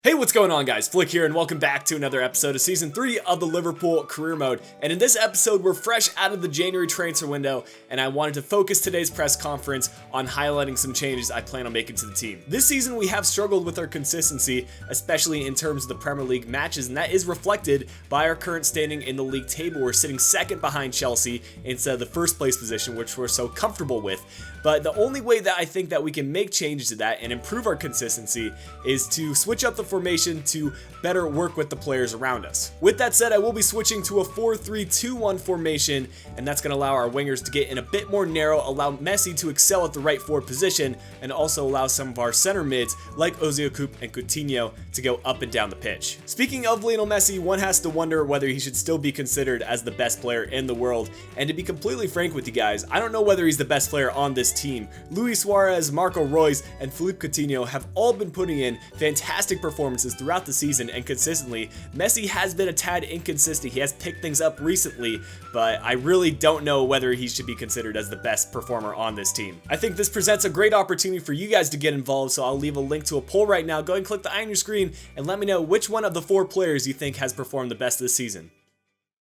Hey, what's going on, guys? Flick here, and welcome back to another episode of Season 3 of the Liverpool Career Mode. And in this episode, we're fresh out of the January transfer window, and I wanted to focus today's press conference on highlighting some changes I plan on making to the team. This season, we have struggled with our consistency, especially in terms of the Premier League matches, and that is reflected by our current standing in the league table. We're sitting second behind Chelsea instead of the first place position, which we're so comfortable with. But the only way that I think that we can make changes to that and improve our consistency is to switch up the formation to better work with the players around us. With that said, I will be switching to a 4-3-2-1 formation, and that's going to allow our wingers to get in a bit more narrow, allow Messi to excel at the right forward position, and also allow some of our center mids like ÖZYAKUP and Coutinho to go up and down the pitch. Speaking of Lionel Messi, one has to wonder whether he should still be considered as the best player in the world, and to be completely frank with you guys, I don't know whether he's the best player on this team. Luis Suarez, Marco Reus, and Philippe Coutinho have all been putting in fantastic performances throughout the season and consistently. Messi has been a tad inconsistent. He has picked things up recently, but I really don't know whether he should be considered as the best performer on this team. I think this presents a great opportunity for you guys to get involved, so I'll leave a link to a poll right now. Go ahead and click the eye on your screen and let me know which one of the 4 players you think has performed the best this season.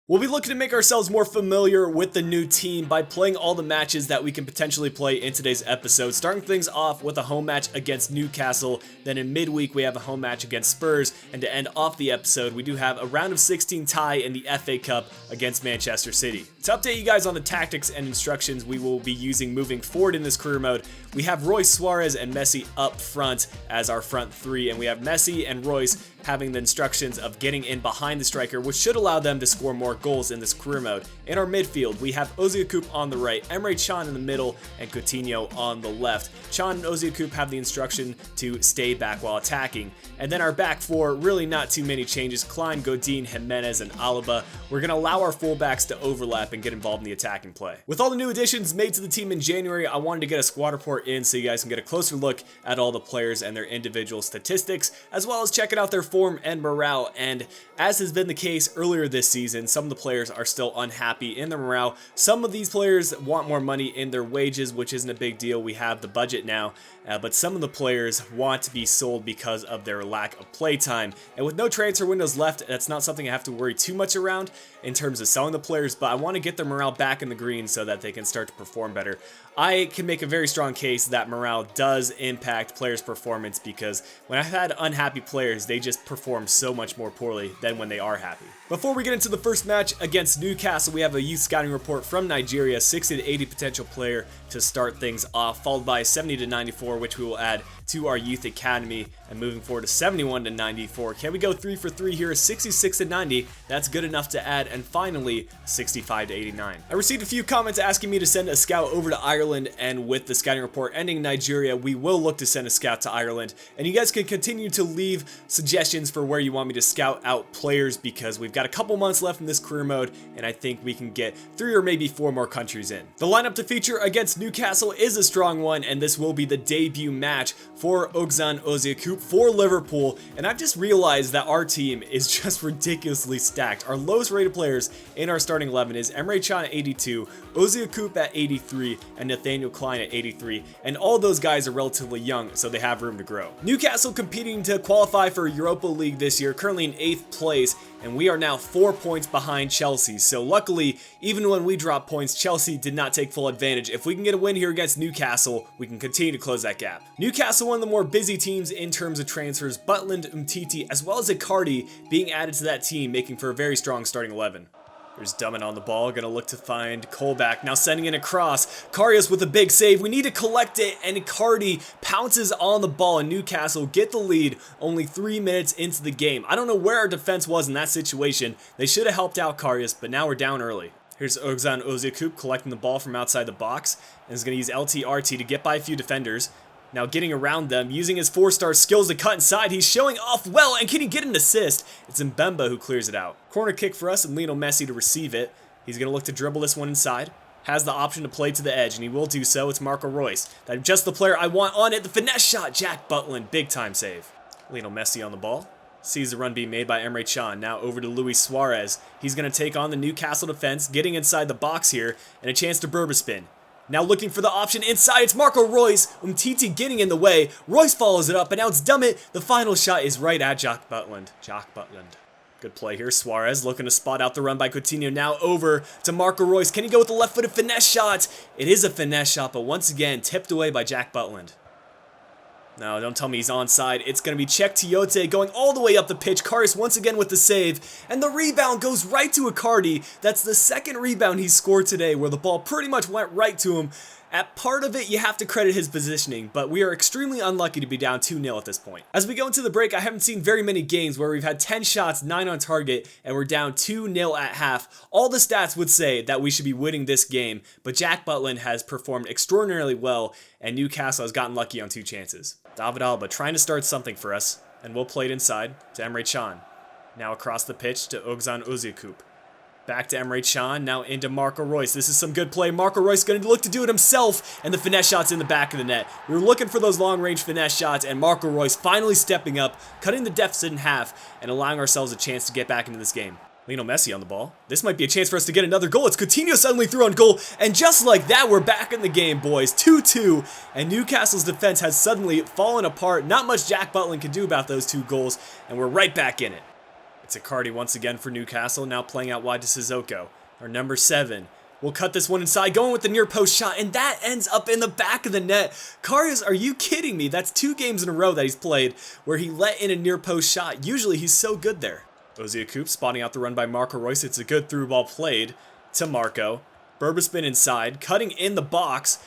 We'll be looking to make ourselves more familiar with the new team by playing all the matches that we can potentially play in today's episode, starting things off with a home match against Newcastle. Then in midweek we have a home match against Spurs, and to end off the episode we do have a round of 16 tie in the FA Cup against Manchester City. To update you guys on the tactics and instructions we will be using moving forward in this career mode, we have Royce, Suarez, and Messi up front as our front three, and we have Messi and Royce having the instructions of getting in behind the striker, which should allow them to score more goals in this career mode. In our midfield, we have ÖZYAKUP on the right, Emre Can in the middle, and Coutinho on the left. Can and ÖZYAKUP have the instruction to stay back while attacking. And then our back four, really not too many changes. Klein, Godin, Jimenez, and Alaba. We're going to allow our fullbacks to overlap and get involved in the attacking play. With all the new additions made to the team in January, I wanted to get a squad report in so you guys can get a closer look at all the players and their individual statistics, as well as checking out their form and morale. And as has been the case earlier this season, some of the players are still unhappy in their morale. Some of these players want more money in their wages, which isn't a big deal. We have the budget now. But some of the players want to be sold because of their lack of play time. And with no transfer windows left, that's not something I have to worry too much around in terms of selling the players, but I want to get their morale back in the green so that they can start to perform better. I can make a very strong case that morale does impact players' performance, because when I've had unhappy players, they just perform so much more poorly than when they are happy. Before we get into the first match against Newcastle, we have a youth scouting report from Nigeria, 60 to 80 potential player to start things off, followed by 70 to 94, which we will add to our youth academy, and moving forward to 71 to 94. Can we go 3 for 3 here? 66 to 90, that's good enough to add, and finally 65 to 89. I received a few comments asking me to send a scout over to Ireland, and with the scouting report ending Nigeria, we will look to send a scout to Ireland. And you guys can continue to leave suggestions for where you want me to scout out players, because we've got a couple months left in this career mode, and I think we can get 3 or maybe 4 more countries in. The lineup to feature against Newcastle is a strong one, and this will be the debut match for ÖZYAKUP for Liverpool. And I've just realized that our team is just ridiculously stacked. Our lowest rated players in our starting 11 is Emre Can at 82, ÖZYAKUP at 83, and Nathaniel Klein at 83. And all those guys are relatively young, so they have room to grow. Newcastle competing to qualify for Europa League this year, currently in 8th place, and we are now 4 points behind Chelsea. So luckily, even when we drop points, Chelsea did not take full advantage. If we can get a win here against Newcastle, we can continue to close that gap. Newcastle, one of the more busy teams in terms of transfers, Butland, Umtiti, as well as Icardi being added to that team, making for a very strong starting 11. There's Dummett on the ball, gonna look to find Colback, now sending in a cross. Karius with a big save, we need to collect it, and Icardi pounces on the ball, and Newcastle get the lead only 3 minutes into the game. I don't know where our defense was in that situation. They should have helped out Karius, but now we're down early. Here's ÖZYAKUP collecting the ball from outside the box, and is gonna use LTRT to get by a few defenders. Now getting around them, using his 4-star skills to cut inside, he's showing off well, and can he get an assist? It's Mbemba who clears it out. Corner kick for us, and Lionel Messi to receive it. He's going to look to dribble this one inside. Has the option to play to the edge, and he will do so. It's Marco Reus. That's just the player I want on it. The finesse shot, Jack Butland, big time save. Lionel Messi on the ball. Sees the run being made by Emre Can. Now over to Luis Suarez. He's going to take on the Newcastle defense, getting inside the box here, and a chance to Burba spin. Now looking for the option inside, it's Marco Reus. Umtiti getting in the way. Reus follows it up, and now it's Dummett. The final shot is right at Jack Butland. Good play here. Suarez looking to spot out the run by Coutinho. Now over to Marco Reus. Can he go with the left-footed finesse shot? It is a finesse shot, but once again, tipped away by Jack Butland. No, don't tell me he's onside. It's going to be Czech Tiote going all the way up the pitch. Karius once again with the save. And the rebound goes right to Icardi. That's the second rebound he's scored today where the ball pretty much went right to him. At part of it, you have to credit his positioning, but we are extremely unlucky to be down 2-0 at this point. As we go into the break, I haven't seen very many games where we've had 10 shots, 9 on target, and we're down 2-0 at half. All the stats would say that we should be winning this game, but Jack Butland has performed extraordinarily well, and Newcastle has gotten lucky on 2 chances. David Alaba trying to start something for us, and we'll play it inside to Emre Can. Now across the pitch to ÖZYAKUP. Back to Emre Can, now into Marco Reus. This is some good play. Marco Reus going to look to do it himself, and the finesse shot's in the back of the net. We were looking for those long-range finesse shots, and Marco Reus finally stepping up, cutting the deficit in half, and allowing ourselves a chance to get back into this game. Lionel Messi on the ball. This might be a chance for us to get another goal. It's Coutinho suddenly through on goal, and just like that, we're back in the game, boys. 2-2, and Newcastle's defense has suddenly fallen apart. Not much Jack Butland can do about those 2 goals, and we're right back in it. It's Icardi once again for Newcastle, now playing out wide to Sissoko, our number 7. We'll cut this one inside, going with the near post shot, and that ends up in the back of the net. Karius, are you kidding me? That's 2 games in a row that he's played where he let in a near post shot. Usually he's so good there. ÖZYAKUP spotting out the run by Marco Reus. It's a good through ball played to Marco. Berbaspin inside, cutting in the box.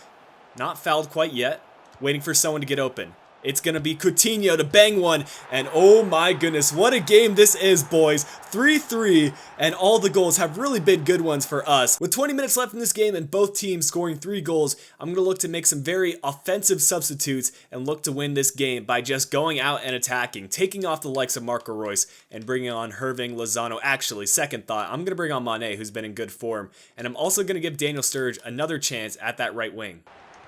Not fouled quite yet. Waiting for someone to get open. It's going to be Coutinho to bang one, and oh my goodness, what a game this is, boys. 3-3, and all the goals have really been good ones for us. With 20 minutes left in this game and both teams scoring 3 goals, I'm going to look to make some very offensive substitutes and look to win this game by just going out and attacking, taking off the likes of Marco Reus and bringing on Irving Lozano. Actually, second thought, I'm going to bring on Mane, who's been in good form, and I'm also going to give Daniel Sturridge another chance at that right wing.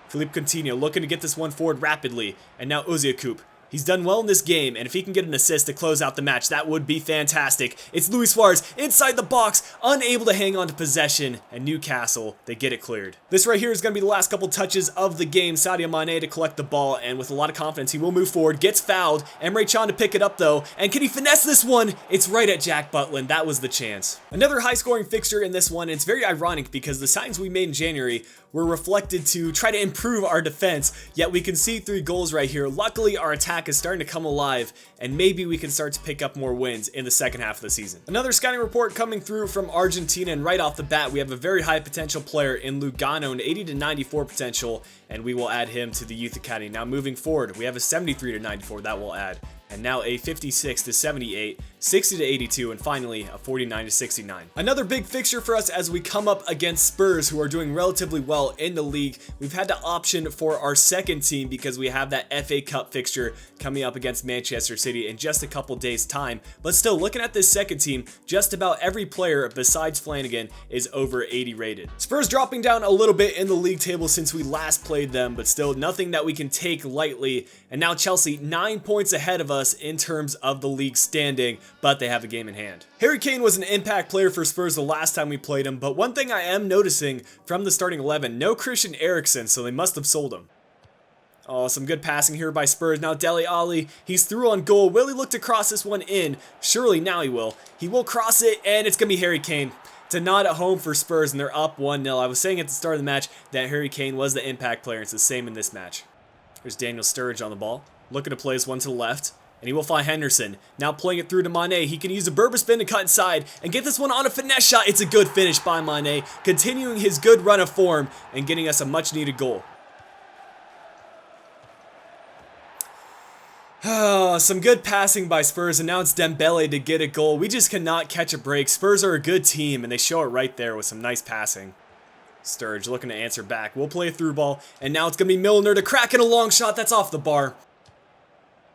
Philippe Coutinho looking to get this one forward rapidly, and now ÖZYAKUP. He's done well in this game, and if he can get an assist to close out the match, that would be fantastic. It's Luis Suarez inside the box, unable to hang on to possession, and Newcastle, they get it cleared. This right here is going to be the last couple touches of the game. Sadio Mane to collect the ball, and with a lot of confidence, he will move forward, gets fouled. Emre Can to pick it up, though, and can he finesse this one? It's right at Jack Butland. That was the chance. Another high-scoring fixture in this one, and it's very ironic because the signings we made in January were reflected to try to improve our defense, yet we can see 3 goals right here. Luckily, our attack is starting to come alive, and maybe we can start to pick up more wins in the second half of the season. Another scouting report coming through from Argentina, and right off the bat, we have a very high potential player in Lugano, an 80 to 94 potential, and we will add him to the youth academy. Now moving forward, we have a 73 to 94 that we'll add, and now a 56 to 78, 60 to 82, and finally a 49 to 69. Another big fixture for us as we come up against Spurs, who are doing relatively well in the league. We've had to option for our second team because we have that FA Cup fixture coming up against Manchester City in just a couple days time. But still, looking at this second team, just about every player besides Flanagan is over 80 rated. Spurs dropping down a little bit in the league table since we last played them, but still nothing that we can take lightly. And now Chelsea 9 points ahead of us in terms of the league standing, but they have a game in hand. Harry Kane was an impact player for Spurs the last time we played him, but one thing I am noticing from the starting 11, no Christian Eriksen, so they must have sold him. Oh, some good passing here by Spurs. Now Dele Alli, he's through on goal. Will he look to cross this one in? Surely now he will. He will cross it, and it's going to be Harry Kane. It's a nod at home for Spurs, and they're up 1-0. I was saying at the start of the match that Harry Kane was the impact player. It's the same in this match. Here's Daniel Sturridge on the ball, looking to play this one to the left. And he will find Henderson. Now playing it through to Mane. He can use a Berbaspin to cut inside and get this one on a finesse shot. It's a good finish by Mane, continuing his good run of form and getting us a much needed goal. Some good passing by Spurs, and now it's Dembele to get a goal. We just cannot catch a break. Spurs are a good team, and they show it right there with some nice passing. Sturridge looking to answer back. We'll play a through ball, and now it's going to be Milner to crack in a long shot. That's off the bar.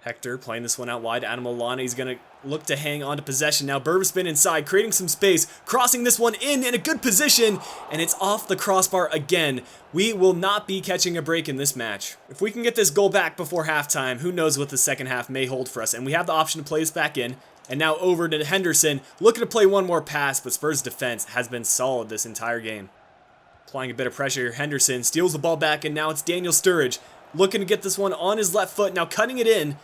Hector playing this one out wide. Adam Lallana, he's going to look to hang on to possession. Now Berbaspin inside, creating some space, crossing this one in a good position, and it's off the crossbar again. We will not be catching a break in this match. If we can get this goal back before halftime, who knows what the second half may hold for us. And we have the option to play this back in. And now over to Henderson, looking to play one more pass, but Spurs' defense has been solid this entire game. Applying a bit of pressure here. Henderson steals the ball back, and now it's Daniel Sturridge looking to get this one on his left foot. Now cutting it in.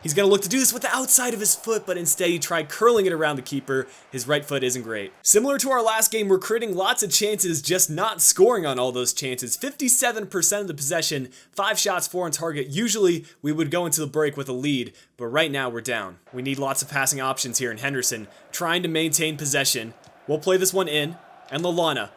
He's going to look to do this with the outside of his foot, but instead he tried curling it around the keeper. His right foot isn't great. Similar to our last game, we're creating lots of chances, just not scoring on all those chances. 57% of the possession, 5 shots, 4 on target. Usually we would go into the break with a lead, but right now we're down. We need lots of passing options here, in Henderson trying to maintain possession. We'll play this one in, and Lallana.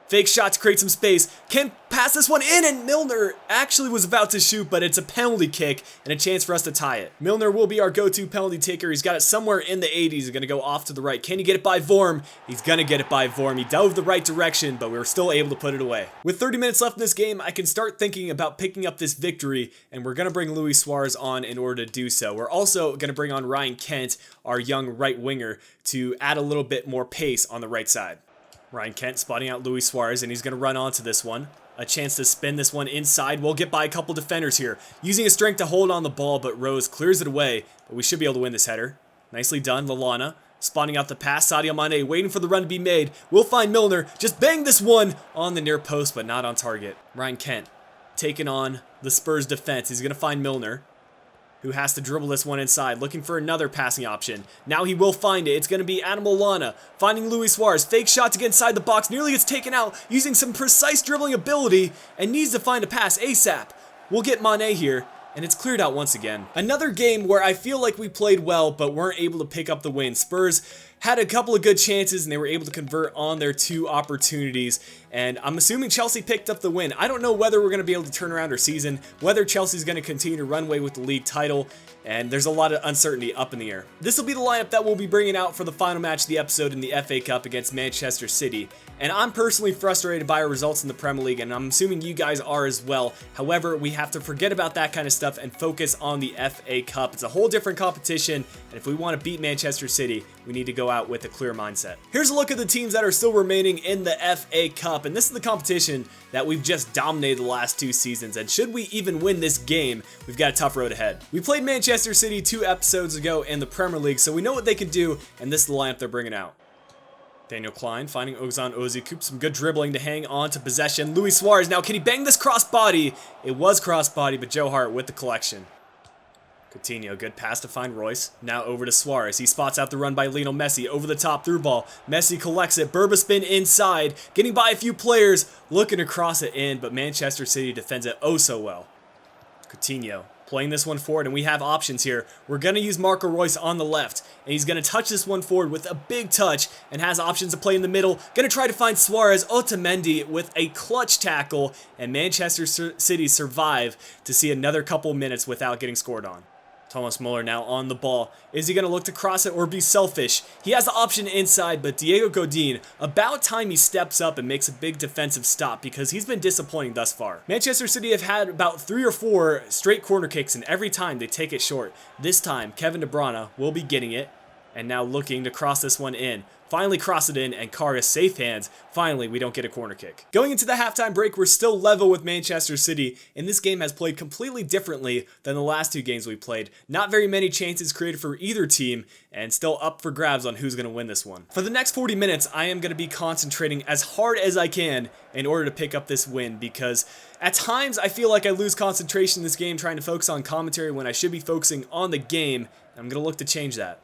Fake shot to create some space. Can pass this one in, and Milner actually was about to shoot, but it's a penalty kick and a chance for us to tie it. Milner will be our go-to penalty taker. He's got it somewhere in the 80s. He's going to go off to the right. Can he get it by Vorm? He's going to get it by Vorm. He dove the right direction, but we were still able to put it away. With 30 minutes left in this game, I can start thinking about picking up this victory, and we're going to bring Luis Suarez on in order to do so. We're also going to bring on Ryan Kent, our young right winger, to add a little bit more pace on the right side. Ryan Kent spotting out Luis Suarez, and he's going to run onto this one. A chance to spin this one inside. We'll get by a couple defenders here. Using his strength to hold on the ball, but Rose clears it away. But we should be able to win this header. Nicely done, Lallana. Spotting out the pass. Sadio Mane waiting for the run to be made. We'll find Milner. Just bang this one on the near post, but not on target. Ryan Kent taking on the Spurs defense. He's going to find Milner, who has to dribble this one inside, looking for another passing option. Now he will find it. It's going to be Adam Lallana, finding Luis Suarez. Fake shot to get inside the box, nearly gets taken out, using some precise dribbling ability, and needs to find a pass ASAP. We'll get Mane here, and it's cleared out once again. Another game where I feel like we played well, but weren't able to pick up the win. Spurs had a couple of good chances, and they were able to convert on their 2 opportunities, and I'm assuming Chelsea picked up the win. I don't know whether we're going to be able to turn around our season, whether Chelsea's going to continue to run away with the league title, and there's a lot of uncertainty up in the air. This will be the lineup that we'll be bringing out for the final match of the episode in the FA Cup against Manchester City, and I'm personally frustrated by our results in the Premier League, and I'm assuming you guys are as well. However, we have to forget about that kind of stuff and focus on the FA Cup. It's a whole different competition, and if we want to beat Manchester City, we need to go out with a clear mindset. Here's a look at the teams that are still remaining in the FA Cup, and this is the competition that we've just dominated the last 2 seasons, and should we even win this game, we've got a tough road ahead. We played Manchester City 2 episodes ago in the Premier League, so we know what they can do, and this is the lineup they're bringing out. Daniel Klein finding ÖZYAKUP'S, some good dribbling to hang on to possession. Luis Suarez, now can he bang this cross body? It was cross body, but Joe Hart with the collection. Coutinho, good pass to find Royce. Now over to Suarez. He spots out the run by Lionel Messi. Over the top, through ball. Messi collects it. Burba spin inside. Getting by a few players. Looking to cross it in, but Manchester City defends it oh so well. Coutinho playing this one forward, and we have options here. We're going to use Marco Royce on the left, and he's going to touch this one forward with a big touch and has options to play in the middle. Going to try to find Suarez. Otamendi with a clutch tackle, and Manchester City survive to see another couple minutes without getting scored on. Thomas Muller now on the ball. Is he going to look to cross it or be selfish? He has the option inside, but Diego Godin, about time he steps up and makes a big defensive stop because he's been disappointing thus far. Manchester City have had about 3 or 4 straight corner kicks, and every time they take it short. This time, Kevin De Bruyne will be getting it, and now looking to cross this one in. Finally cross it in, and Karius safe hands. Finally, we don't get a corner kick. Going into the halftime break, we're still level with Manchester City, and this game has played completely differently than the last 2 games we played. Not very many chances created for either team, and still up for grabs on who's going to win this one. For the next 40 minutes, I am going to be concentrating as hard as I can in order to pick up this win, because at times I feel like I lose concentration in this game trying to focus on commentary when I should be focusing on the game. I'm going to look to change that.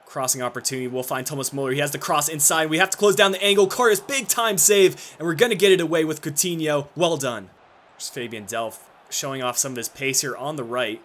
Crossing opportunity, we'll find Thomas Muller. He has the cross inside. We have to close down the angle. Karius, big time save, and we're going to get it away with Coutinho. Well done. There's Fabian Delph showing off some of his pace here on the right.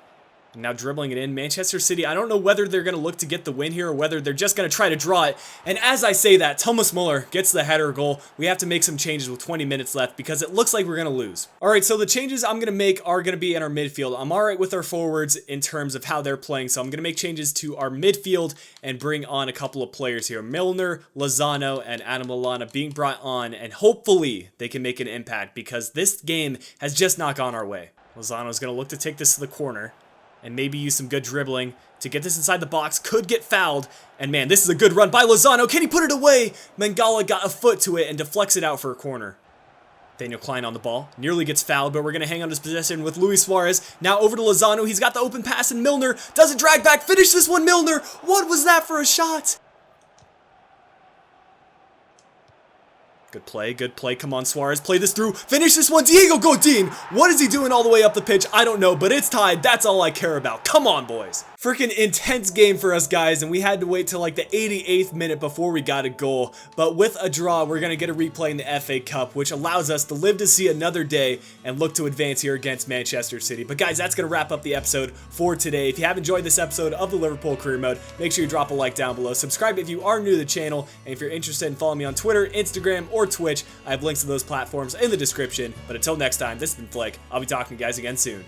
And now dribbling it in. Manchester City, I don't know whether they're going to look to get the win here or whether they're just going to try to draw it. And as I say that, Thomas Muller gets the header goal. We have to make some changes with 20 minutes left because it looks like we're going to lose. Alright, so the changes I'm going to make are going to be in our midfield. I'm alright with our forwards in terms of how they're playing, so I'm going to make changes to our midfield and bring on a couple of players here. Milner, Lozano, and Adam Lallana being brought on, and hopefully they can make an impact because this game has just not gone our way. Lozano's going to look to take this to the corner and maybe use some good dribbling to get this inside the box. Could get fouled. And man, this is a good run by Lozano. Can he put it away? Mangala got a foot to it and deflects it out for a corner. Daniel Klein on the ball. Nearly gets fouled, but we're going to hang on his possession with Luis Suarez. Now over to Lozano. He's got the open pass, and Milner doesn't drag back. Finish this one, Milner. What was that for a shot? Good play, good play. Come on, Suarez. Play this through. Finish this one. Diego Godin. What is he doing all the way up the pitch? I don't know, but it's tied. That's all I care about. Come on, boys. Freaking intense game for us, guys, and we had to wait till like the 88th minute before we got a goal. But with a draw, we're going to get a replay in the FA Cup, which allows us to live to see another day and look to advance here against Manchester City. But guys, that's going to wrap up the episode for today. If you have enjoyed this episode of the Liverpool Career Mode, make sure you drop a like down below. Subscribe if you are new to the channel, and if you're interested in following me on Twitter, Instagram, or Twitch, I have links to those platforms in the description. But until next time, this has been Flick. I'll be talking to you guys again soon.